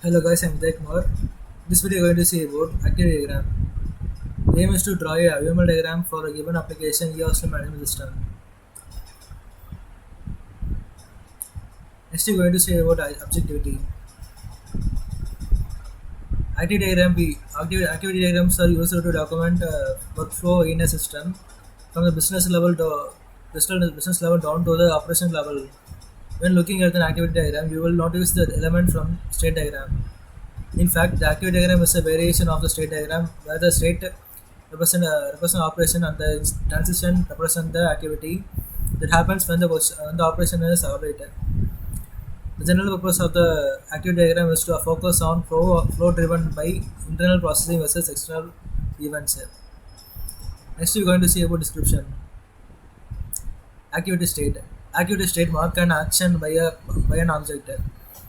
Hello guys, I'm Vivek Moore. This video going to see about activity diagram. The aim is to draw a UML diagram for a given application Hostel Management System. Next we're going to see about objectivity. Activity diagrams are used to document workflow in a system from the business level down to the operation level. When looking at an activity diagram, you will notice the element from state diagram. In fact, the activity diagram is a variation of the state diagram where the state represent operation and the transition represent the activity that happens when the operation is operated. The general purpose of the activity diagram is to focus on flow driven by internal processing versus external events. Next, we're going to see about description. Activity state. Activity state mark an action by an object.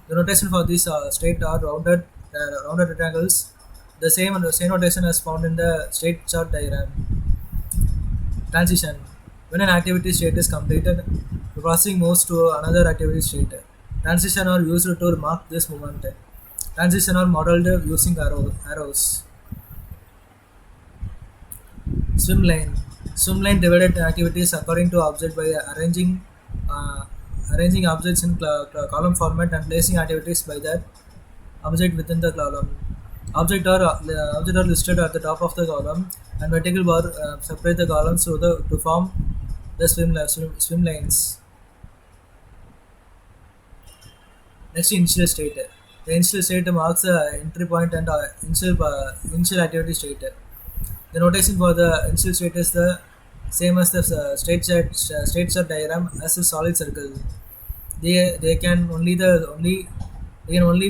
The notation for this state are rounded rectangles. The same notation is found in the state chart diagram. Transition. When an activity state is completed, the processing moves to another activity state. Transition are used to mark this movement. Transition are modeled using arrows. Swim lane. Swim lane divided activities according to object by arranging objects in column format and placing activities by that object within the column. Object are listed at the top of the column, and vertical bar separate the columns to form the swim lanes. Next, initial state. The initial state marks the entry point and initial activity state. The notation for the initial state is the same as the state chart diagram as a solid circle. They can only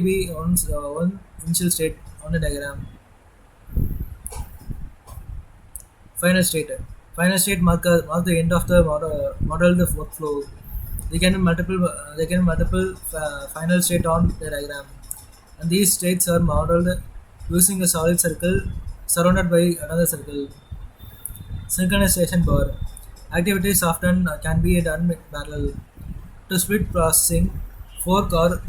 be one initial state on the diagram. Final state. Final state mark the end of the modeled workflow. There can be multiple final state on the diagram, and these states are modeled using a solid circle surrounded by another circle. Synchronization bar. Activities often can be done in parallel. To split processing, fork or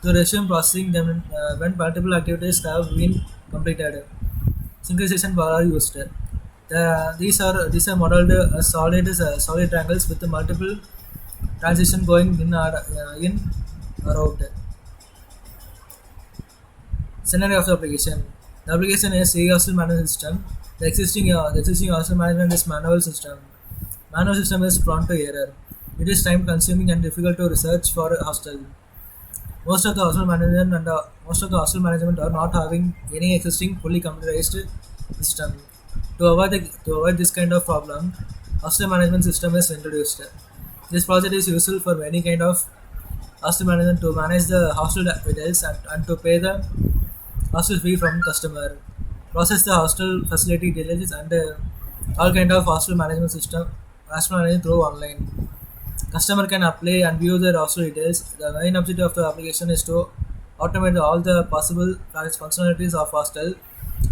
to resume processing them when multiple activities have been completed. Synchronization bar are used. These are modeled as solid triangles with multiple transition going in or out. Scenario of the application. The application is a hostel management system. The existing hostel management is manual system. Manual system is prone to error. It is time consuming and difficult to research for a hostel. Most of the hostel management are not having any existing fully computerized system. To avoid this kind of problem, hostel management system is introduced. This project is useful for any kind of hostel management to manage the hostel details and to pay the hostel fee from customer, process the hostel facility details and all kind of hostel management through online. Customer can apply and view their hostel details. The main objective of the application is to automate all the possible functionalities of hostel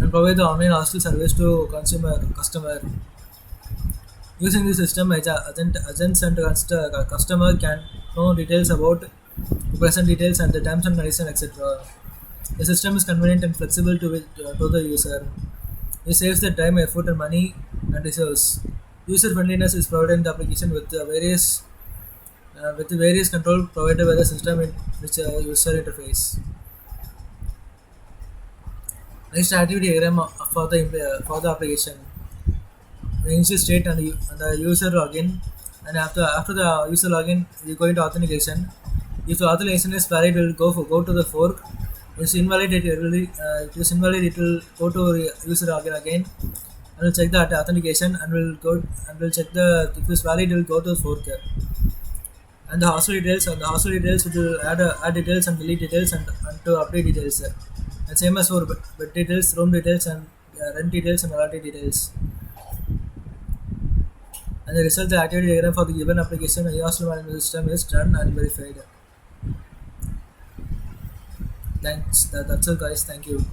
and provide the online hostel service to customer. Using this system, agents and customer can know details about present details and the terms and conditions, etc. The system is convenient and flexible to the user. It saves the time, effort, and money and resource. User friendliness is provided in the application with the various control provided by the system in which user interface. Next, activity diagram for the application. The initial state and the user login, and after the user login, you go into authentication. If the authentication is valid, it will go to the fork. If it's invalid, it will go to user login again, and will check the authentication and will check if it's valid, it will go to the fork. And the hostel details it will add details and delete details and to update details. And same as for bed details, room details, and rent details and royalty details. And the result, the activity diagram for the given application and hostel management system is done and verified. Thanks. That's all, guys. Thank you.